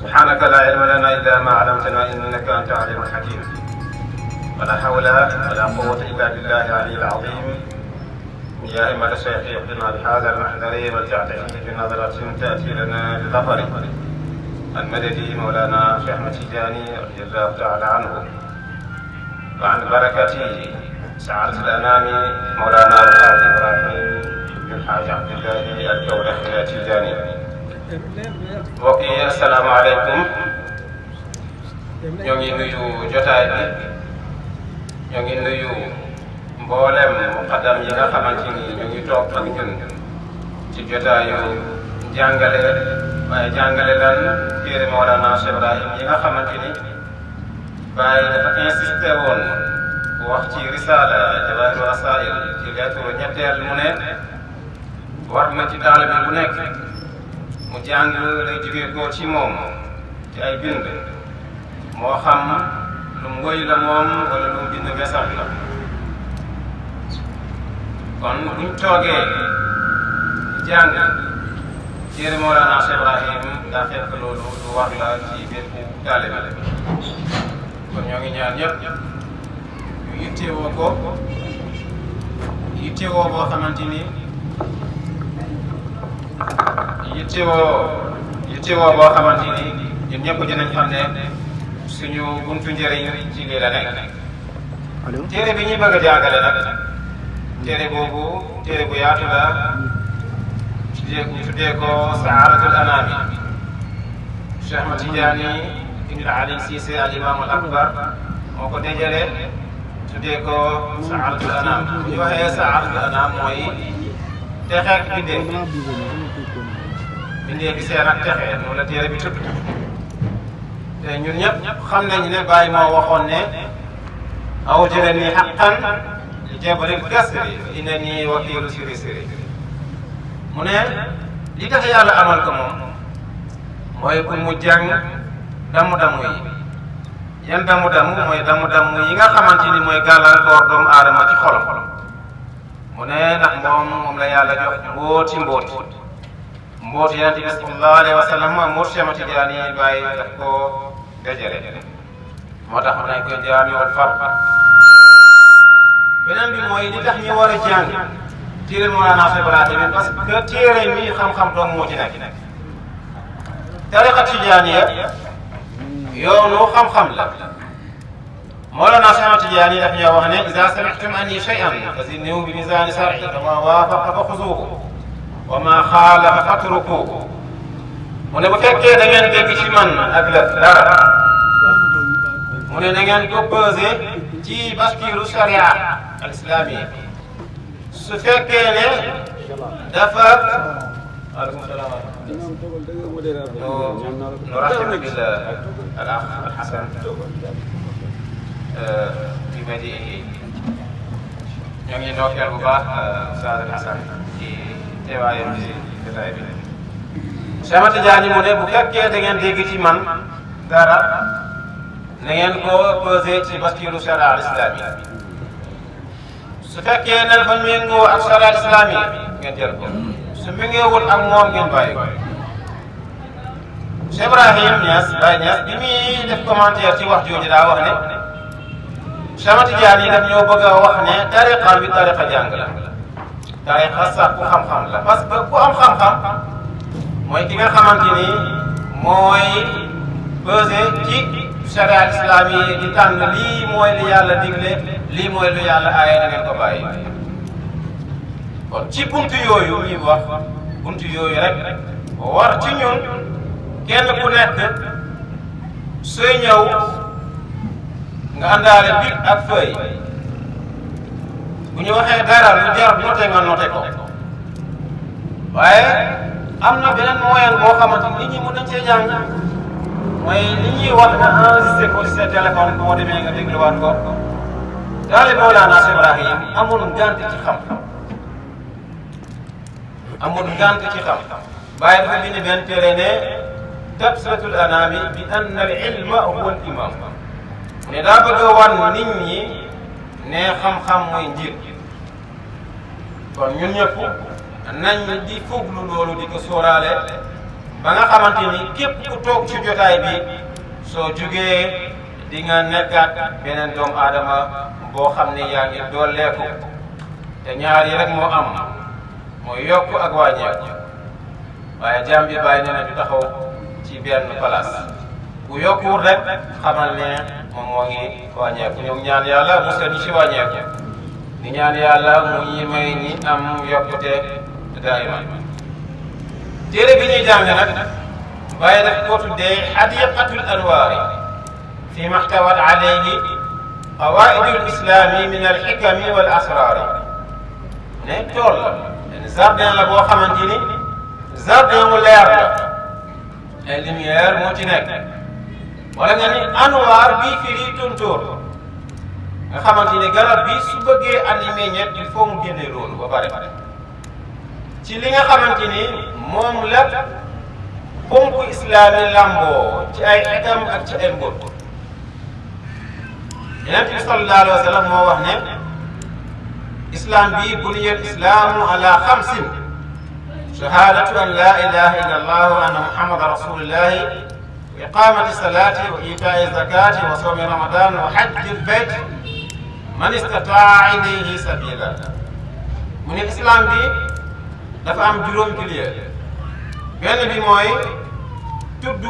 سبحانك لا علم لنا إلا ما علمتنا إنك أنت العليم الحكيم ولا حول ولا قوة إلا بالله العلي العظيم يا أئمة الشيخ اهدنا بهذا المحضر ولتعتني بنظرة تأتي لنا بظفر المدد مولانا شيخ أحمد تيجاني رضي الله تعالى عنه وعن بركة سعادة الأنام مولانا الحاج إبراهيم بن الحاج عبد الله الجولة التيجاني. mbokk yi asalaamaaleykum ñoo ngi nuyu jotaay bi ñoo ngi nuyu mboolem muqaddam yi nga xamante ni ñu ngi toog ak ñun ci jotaayu jàngale waaye jàngale lan téere Mawlana Cheikh Ibrahim yi nga xamante ni Baay dafa insisté woon wax ci risaala Jawaahir Rasaa'il ci lettre ñetteel mu ne war na ci taalibe bu nekk mu jàng lay jógee ko ci moom ci ay bind moo xam lu ngoy la moom wala lu bind message la kon buñ toogee jàng téere Mawlana Cheikh Ibrahim daa fekk loolu lu war la ci bépp taalibe kon ñoo ngi ñaan ñëpp ñu yittewoo ko yittewoo boo xamante ni yittewoo boo xamante ni ñun ñëpp dinañ xam ne suñu buntu njëriñ ci lii la nekk. téere bi ñuy bëgg a jàngale nag téere boobu téere bu yaatu la tuddee ko Saadatul Anaami Cheikh Ahmad Tidiane ibn Ali Cissé al imam al akbar moo ko dajale tuddee ko Saadatul Anaam bu ñu waxee Saadatul Anaam mooy texeek bindee bi seen ak texe noonu la téere bi tudd te ñun ñëpp xam nañu ne Baay moo waxoon ne awjadanii haqqan li jabril kasri innanii wakiilu siri mu ne li tax yàlla amal ko moom mooy pour mu jàng damu-damu yi yan damu-damu mooy damu-damu yi nga xamante ni mooy gàllankoor doomu aadama ci xolam mu ne ndax moom la yàlla jox mbóoti mboot Yonent bi sallallahu alayhi wa sallam mboot Cheikh Ahmad Tidiane yi Baay daf koo dajale moo tax nañ koy jaamiul fard. beneen bi mooy li tax ñu war a jàng téere Mawlana Cheikh Ibrahim parce que téere mi xam-xam doom moo ci nekk. tariqa Tijaaniya yoonu xam-xam la Mawlana Cheikh Ahmad Tidiane yi daf ñoo wax ne iza sami'tum anni shay'an fazinuhu bi mizaani shar'i famaa waafaqa fa xuzuuhu wa maa xaalafa fatrukuuhu mu ne bu fekkee da ngeen dégg ci man ak la dara mu ne na ngeen ko pesé ci baskiilu sharia al islami su fekkee ne dafa waaleykum salaam nu rahibu bil al akh al hasan bi madiihi ñoo ngi ndokkeel bu baax Ustaaz al Hasan ci teewaayam ci jotaay bi. Cheikh Ahmad Tidiane mu ne bu fekkee da ngeen dégg ci man dara na ngeen ko pesé ci baskiilu sharia al islami su fekkee ne dafa méngoo ak sharia al islami ngeen jël ko su méngoowul ak moom ngeen bàyyi ko. Cheikh Ibrahim Niass Baye Niass bi muy def commentaire ci wax jooju daa wax ne Cheikh Ahmad Tidiane yi daf ñoo bëgg a wax ne tariqa bi tariqa jàng la tariqa sax ku xam-xam la parce que ku am xam-xam mooy ki nga xamante ni mooy pesé ci sharia al islami yi di tànn lii mooy li yàlla digle lii mooy lu yàlla aaye na ngeen ko bàyyi. kon ci buntu yooyu ñuy wax buntu yooyu rek war ci ñun kenn ku nekk sooy ñëw nga àndaale bic ak feuille bu ñu waxee dara lu jar noté nga noté ko waaye am na beneen moyen boo xamante ni nit ñi mën nañ cee jàng mooy li ñuy wax nga enregistré ko ci sa téléphone boo demee nga dégluwaat ko daal Mawlana Cheikh Ibrahim amul ngànt ci xam-xam amul ngànt ci xam-xam Baay dafa bind benn téere ne tabsiratul anaami bi anna al ilma huwa al imam ne daa bëgg a wan nit ñi ne xam-xam mooy njiit kon ñun ñëpp nañ di fuglu loolu di ko sóoraale ba nga xamante ni képp ku toog ci jotaay bi soo jugee di nga nekkaat beneen doomu aadama boo xam ne yaa ngi dooleeku te ñaar yi rek moo am mooy yokk ak wàññeeku waaye jaam bi bàyyi nee na du taxaw ci benn place ku yokkuwul rek xamal ne moom moo ngi wàññeeku ñoom ñaan yàlla musal ñi ci wàññeeku di ñaan yàlla mu ñi may ñi am yokkute daayiman téere bi ñuy jàng nag bàyyi daf koo tuddee hadiqatul anwaari fi maxtawat alayhi qawaidul islami min al xikami wal asraari ne tool la benn jardin la boo xamante ni jardin mu leer la ay lumière moo ci nekk wala nga ni anwaar bii firi tontóor nga xamante ni garab bi su bëggee andi meññeet il faut mu génne loolu ba pare ci li nga xamante ni moom la ponku islaami lamboo ci ay xekam ak ci ay mbóot Yonent bi sallallahu alayhi wa sallam moo wax ne islam bi buniyal islaamu ala xamsin shahadatu an la ilaha illa allah wa anna muhammadan rasulullahi wa iqamati salati wa itaai zakati wa sawmi ramadan wa hajji lbayt man istataa ilayhi sabila mu ne islam bi dafa am juróom pilier benn bi mooy tudd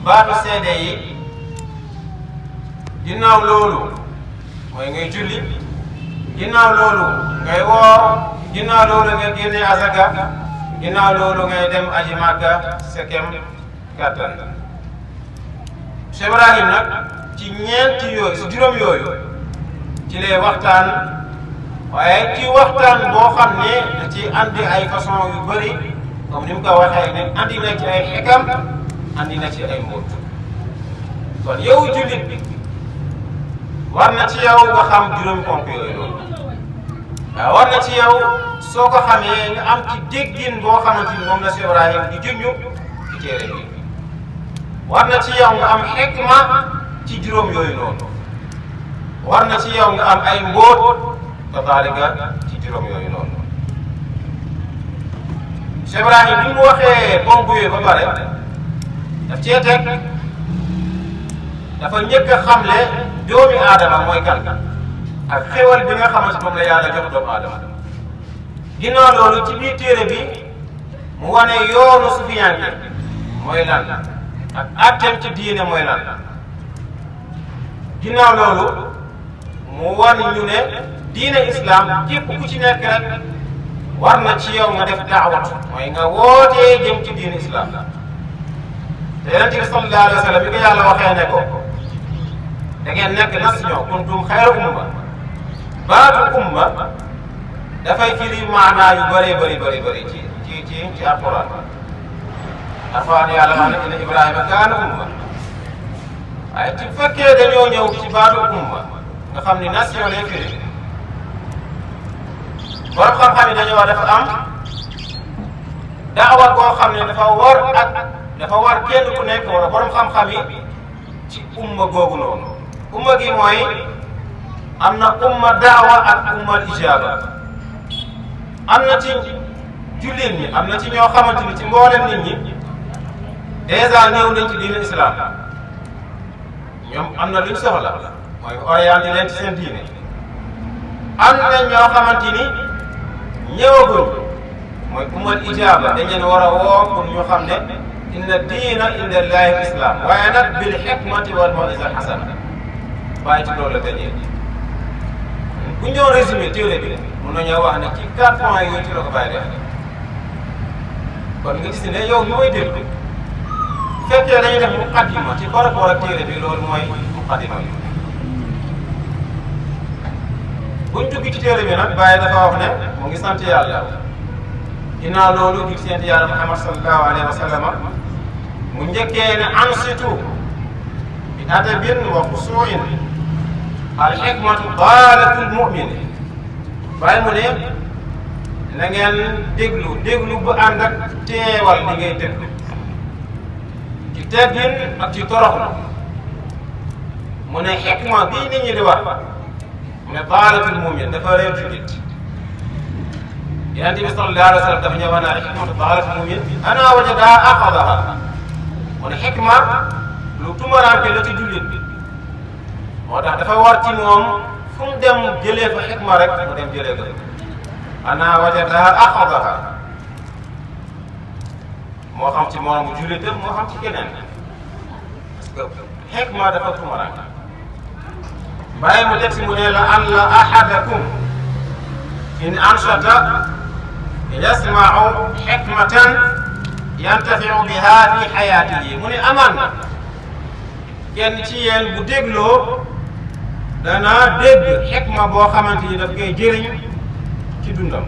baatu seede yi ginnaaw loolu mooy ngay julli ginnaaw loolu ngay woor ginnaaw loolu ngay génne asaka ginnaaw loolu ngay dem aji màkka sa kem kàttan Cheikh Ibrahim nag ci ñeenti yooyu si juróom yooyu ci lay waxtaan waaye ci waxtaan boo xam ne da ci andi ay façon yu bëri comme ni mu ko waxee ne andi na ci ay xikam andi na ci ay mbóot kon yow jullit bi war na ci yow nga xam juróomi ponk yooyu loolu waaw war na ci yow soo ko xamee nga am ci déggin boo xamante ni moom la Cheikh Ibrahim di junñu ci téere bi war na ci yow nga am xikma ci juróom yooyu noonu war na ci yow nga am ay mbóot kadaalika ci juróom yooyu noonu Cheikh Ibrahim bi mu waxee ponk yooyu ba pare daf cee teg dafa njëkk a xamle doomi aadama mooy kan ak xéwal bi nga xamante moom la yàlla jox doomu aadama ginnaaw loolu ci biir téere bi mu wane yoonu sufiyanke mooy lan ak attem ci diine mooy lan ginnaaw loolu mu wan ñu ne diine islam képp ku ci nekk rek war na ci yow nga def daawat mooy nga wootee jëm ci diine islam te Yonent bi sallallahu alayhi wa sallam bi ko yàlla waxee ne ko da ngeen nekk nation kuntum xayra umma baatu umma dafay firi maanaa yu bëree bëri ci alquran alquran yàlla wax na inna Ibrahima kaana umma waaye ci fekkee dañoo ñëw ci baatu umma nga xam ni nation lay firi borom xam-xam yi dañoo wax dafa am daawa koo xam ne dafa war kenn ku nekk wala borom xam-xam yi ci umma googu noonu umma gi mooy am na umma daawa ak umma ijaaba am na ci jullit ñi am na ci ñoo xamante ni ci mboolem nit ñi dèjà ñëw nañ ci diine islam ñoom am na luñ soxla mooy orienté leen ci seen diine am na ñoo xamante ni ñëwaguñ mooy umma ijaaba dañ leen war a woo pour ñu xam ne inna diina inda llahi islam waaye nag bil hikmati wal maw'iza al hasana bàyyi ci loolu la tëjee bu ñu doon résumé téere bi mun nañoo wax ne ci 4 points yooyu ci la ko bàyyi def kon nga gis ne yow mi may déglu bu fekkee dañuy def muqaddima ci par rapport ak téere bi loolu mooy muqaddima bi buñ dugg ci téere bi nag bàyyi dafa wax ne mu ngi sant yàlla ginnaaw loolu di sant yàlla Muhammad sallallahu alayhi wa sallam mu njëkkee ne ansitu bi adabin wa xusuin al hikmatu daalatul mu'min bàyyi mu ne na ngeen déglu bu ànd ak teewal li ngay déglu ci teggin ak ci toroxlu mu ne xikma bii nit ñi di wax mu ne daalatul mu'min dafa réew ci nit Yonent bi sallallahu alayhi wa sallam dafa ñëw naa hikmatu daalat mu'min ana wajadaha axadaha mu ne xikma lu tumaraanke la ci jullit bi moo tax dafa war ci moom fu mu dem jëlee fa xikma rek mu dem jëlee ko ana wajadaha axadaha moo xam ci moomu jullitam moo xam ci keneen parce que xikma dafa tumaraanke bàyyi mu teg si mu ne la alla ahadakum in anshata yasmau xikmatan yantafiu biha fi xayaatihi mu ne amaan na kenn ci yéen bu dégloo dana dégg xikma boo xamante ni daf koy jëriñ ci dundam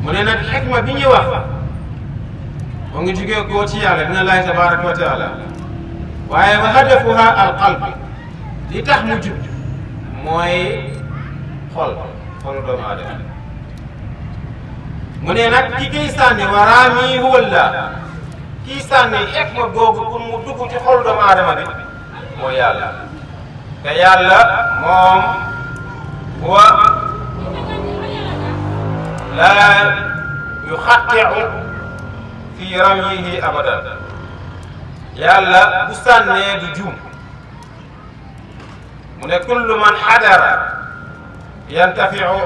mu ne nag xikma bi ñuy wax moo ngi jugee koo ci yàlla dina laay tabaraka wa taala waaye wa hadafuha al qalb li tax mu jub mooy xolu doomu aadama mu ne nag ki kiy sànni waraami huwalla kii sànni xikma googu pour mu dugg ci xolu doomu aadama bi mooy yàlla te yàlla moom huwa la yuxatti'u fi ramyihi abadan yàlla bu sànnee du juum mu ne kullu man xadara yantafiu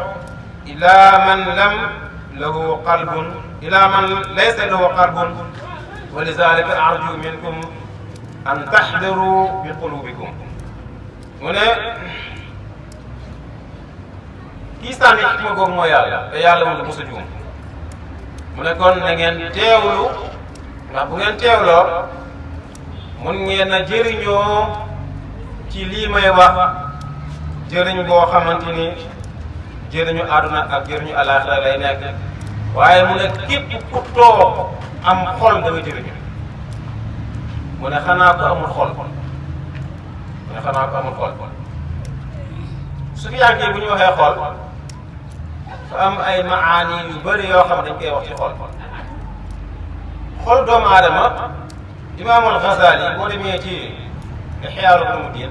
ila man lam lahu qalbun ila man laysa lahu qalbun wa lidalika arju minkum an taxdaru bi qulubikum mu ne kii sànni xikma googu mooy yàlla te yàlla moom du mos a juum mu ne kon na ngeen teewlu ndax bu ngeen teewloo mun ngeen a jëriñoo ci lii may wax jëriñ boo xamante ni jëriñu àdduna ak jëriñu alaaxira lay nekk waaye mu ne képp ku toog am xol da nga jëriñu mu ne xanaa ko amul xol mu ne xanaa ko amul xol su fi yàggee bu ñu waxee xol fa am ay maani yu bëri yoo xam dañ koy wax ci xol xol doomu aadama imaamul Ghazali boo demee ci Ihyaa Ulumuddin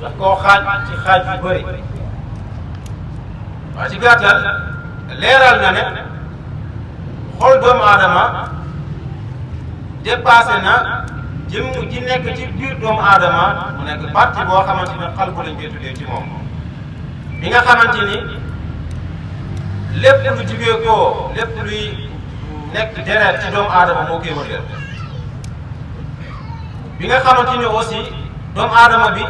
daf koo xaaj ci xaaj yu bëri waaye ci gàttal leeral na ne xol doomu aadama dépassé na jëmm ji nekk ci biir doomu aadama mu nekk partie boo xamante ni xalbu lañ koy tuddee ci moom bi nga xamante ni lépp lu jugee koo lépp luy nekk deret ci doomu aadama moo koy wëndeel bi nga xamante ni aussi doomu aadama bi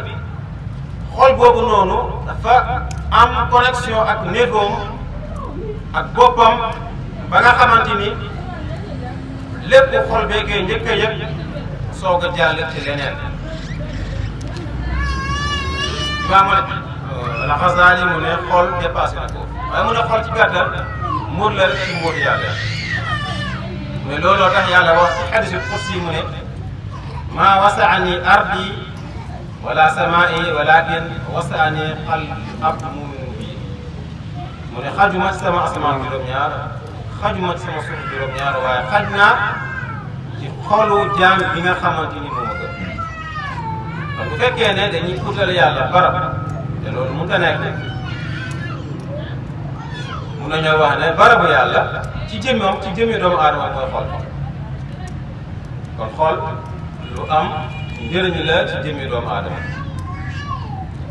xol boobu noonu dafa am connexion ak néegoom ak boppam ba nga xamante ni lépp xol bee koy njëkk a yëg soog a jàll ci leneen Imaam al-Ghazali mu ne xol dépassé na ko waaye mu ne xol ci gàttal muur la rek ci muur yàlla mu ne looloo tax yàlla wax ci hadiisul qudsi mu ne maa wasaani ardi wala samaai walakin wasaani qalbi mu ne xajuma ci sama asamaan juróom-ñaar xajuma ci sama suuf juróom-ñaar waaye xaj naa ci xolu jaam bi nga xamante ni moo ma gën kon bu fekkee ne dañuy utal yàlla barab te loolu mënut a nekk mun nañoo wax ne barabu yàlla ci jëmmi doomu aadama mooy xol kon xol lu am njëriñ la ci jëmmi doomu aadama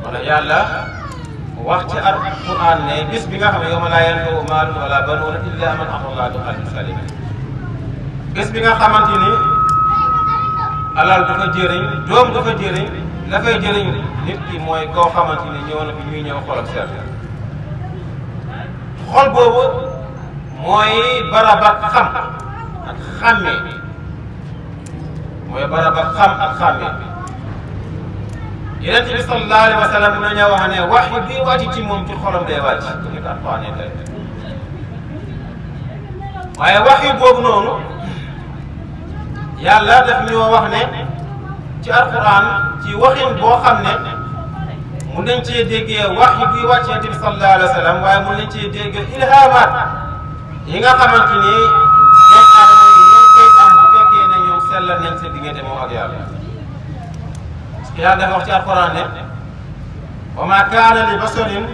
wala yàlla wax ci alquran ne bis bi nga xam ne yawma laa yanfa'u maalun wala banuuna illa man ataa Allaaha bi qalbin saliim bis bi nga xamante ni alal du fa jëriñ doom du fa jëriñ la fay jëriñ nit ki mooy koo xamante ni ñëw na fi ñuy ñëw xol ak seet xol boobu mooy barab ak xam ak xàmmee mooy barab ak xam ak xàmmee Yonent bi sallallahu alayhi wa sallam na ñoo wax ne wax bi wàcc ci moom ci xolam day wàcc bu ñu ko Alxuraan tey waaye wax yu boobu noonu yàlla daf ñoo wax ne ci Alxuraan ci waxin boo xam ne mun nañ cee déggee wax yi buy wàcc Yonent bi sallallahu alayhi wa sallam waaye mun nañ cee déggee ilhamaat yi nga xamante ni doomu aadama yi ñoo koy am bu fekkee ne ñoom sellal nañ seen diggante moom ak yàlla. yàlla dafa wax ci alquran ne wa ma kaana li basarin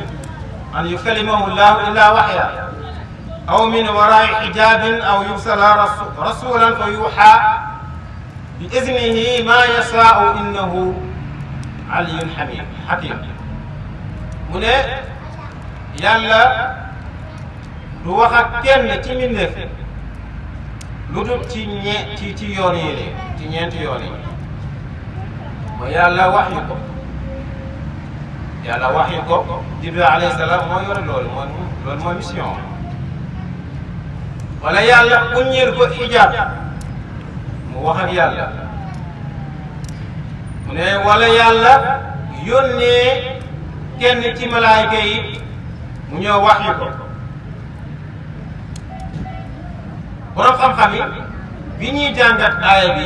an yukallimahu llahu illa waxya aw min warai xijabin aw yursala rasulan fa yuxa bi iznihi ma yashaau innahu aliyun hakim mu ne yàlla du wax ak kenn ci mbindeef lu dul ci yoon yi ci ñeenti yoon yi mooy yàlla wax yu ko Jibril alayhi salaam moo yore loolu mooy mission wala yàlla uññil ko xijaab mu wax ak yàlla mu ne wala yàlla yónnee kenn ci malaayka yi mu ñëw wax yu ko borom xam-xam yi bi ñuy jàngat aaya bi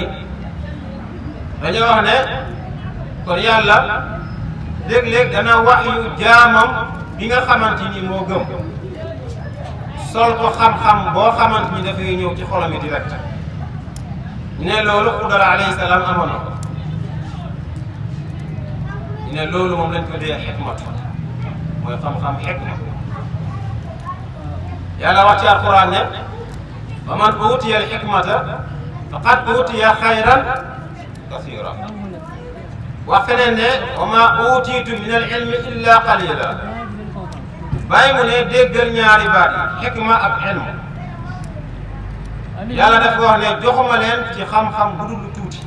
dañoo wax ne kon yàlla léeg-léeg dana wax yu jaamam bi nga xamante ni moo gëm sol ko xam-xam boo xamante ni dafay ñëw ci xolam yi direct ñu ne loolu Xudar alayhi salaam amoon na ko ñu ne loolu moom lañ ko dee xikmatu mooy xam-xam xikma yàlla wax ci alquran ne wa man uutiya al xikmata faqad uutiya xayran kasiira wax feneen ne wa ma uutiitu min al ilmi illa qalila bàyyi mu ne déggal ñaari baat yi xikma ak ilm yàlla dafa wax ne joxuma leen ci xam-xam bu dul lu tuuti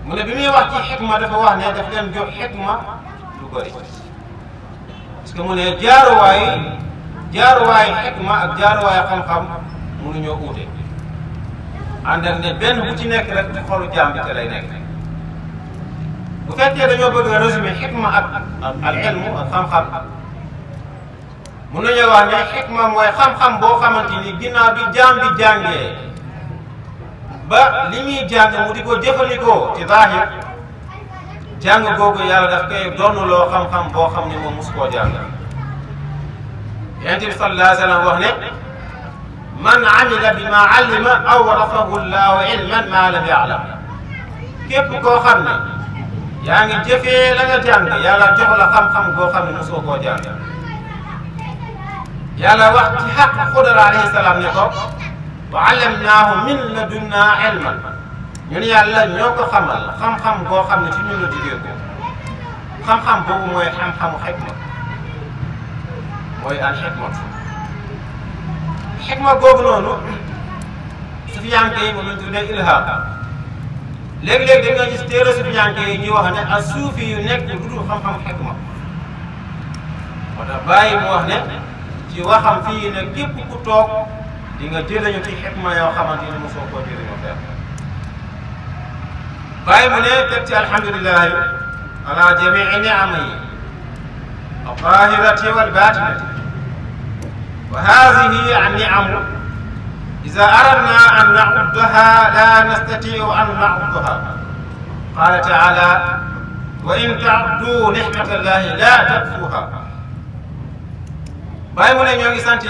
mu ne bi muy wax ci xikma dafa wax ne daf leen jox xikma lu bëri parce que mu ne jaaruwaayu xikma ak jaaruwaayu xam-xam mënuñoo uute ànd ak ne benn bu ci nekk rek ci xolu jaam bi te lay nekk bu fekkee dañoo bëgg a résumé xikma ak al ilmu ak xam-xam mun nañoo wax ne xikma mooy xam-xam boo xamante ni ginnaaw bi jaam bi jàngee ba li muy jàng mu di ko jëfandikoo ci zaahir jàng googu yàlla daf koy donnuloo xam-xam boo xam ne moom mosu koo jàng Yonent bi sallallahu alayhi wa sallam wax ne man amila bi ma allima awrasahu llahu ilman ma lam ya'lam képp koo xam ne yaa ngi jëfee la nga jàng yàlla jox la xam-xam boo xam ne mosoo koo jàng yàlla wax ci xaq Xudar alayhi salaam ne ko wa allamnaahu min ladunna ilman ñun yàlla ñoo ko xamal xam-xam boo xam ne ci ñun la jigéen ko xam-xam boobu mooy xam-xamu xikma mooy al xikma googu noonu sufiyanke yi moom lañ tuddee ilham léeg-léeg da nga gis téere sufiyanke yi ñuy wax ne ak suufi yu nekk lu dul xam-xam xikma moo tax bàyyi mu wax ne ci waxam fii ne képp ku toog di nga jëriñu ci xikma yoo xamante ni mosoo koo jëriñoo fenn bàyyi mu ne teg ci alhamdulilahi ala jamii ni'amihi al-zahirati wal batinati wa hadhihi an-ni'amu idha aradna an na'uddaha la nastati'u an na'uddaha qala ta'ala wa in ta'uddu ni'matallahi la tuhsuha bàyyi mu ne ñoo ngi sant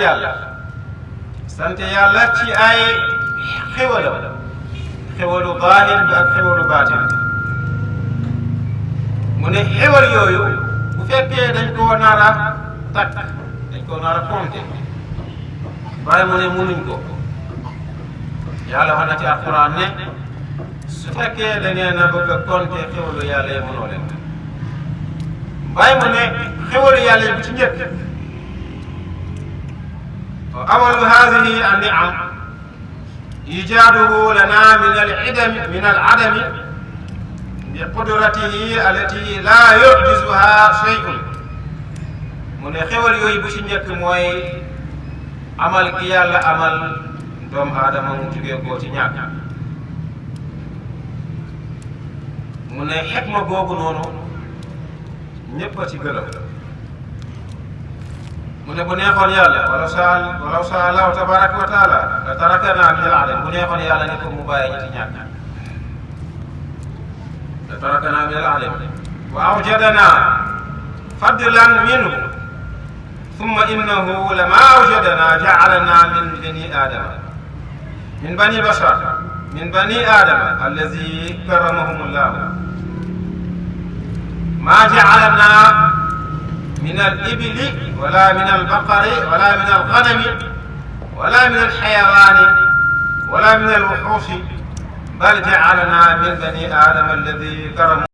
yàlla ci ay xewalu zaahir bi ak xewalu baatin mu ne xewal yooyu bu fekkee dañ koo nar a takk dañ koo nar a compté bàyyi mu ne munuñ ko yàlla wax na ci alquran ne su fekkee da ngeen a bëgg a compté xewalu yàlla yi mënoo leen bàyyi mu ne xewalu yàlla yi bu ci njëkk أول هذه النعم إيجاده لنا من العدم بقدرته التي لا يعجزها شيء mu ne xewal yooyu bu ci njëkk mooy amal gi yàlla amal doomu aadama mu jugee koo ci ñàkk mu ne xikma googu noonu ñëpp a ci gërëm mu ne bu neexoon yàlla walaw saa allahu tabaraka wa taala la tarakana min al adam bu neexoon yàlla ne ko mu bàyyi ñi ci ñàkk la tarakana min al adam wa awjadana fadlan minhu thumma innahu lama awjadana ja'alana min bani adama min bani bashar min bani adama allazi karramahum allah ma ja'alana min al-ibili wala min al-baqari wala min al-ghanami wala min al-hayawaani wala min al-wuxuushi bal ja'alanaa min bani aadama alladi karamu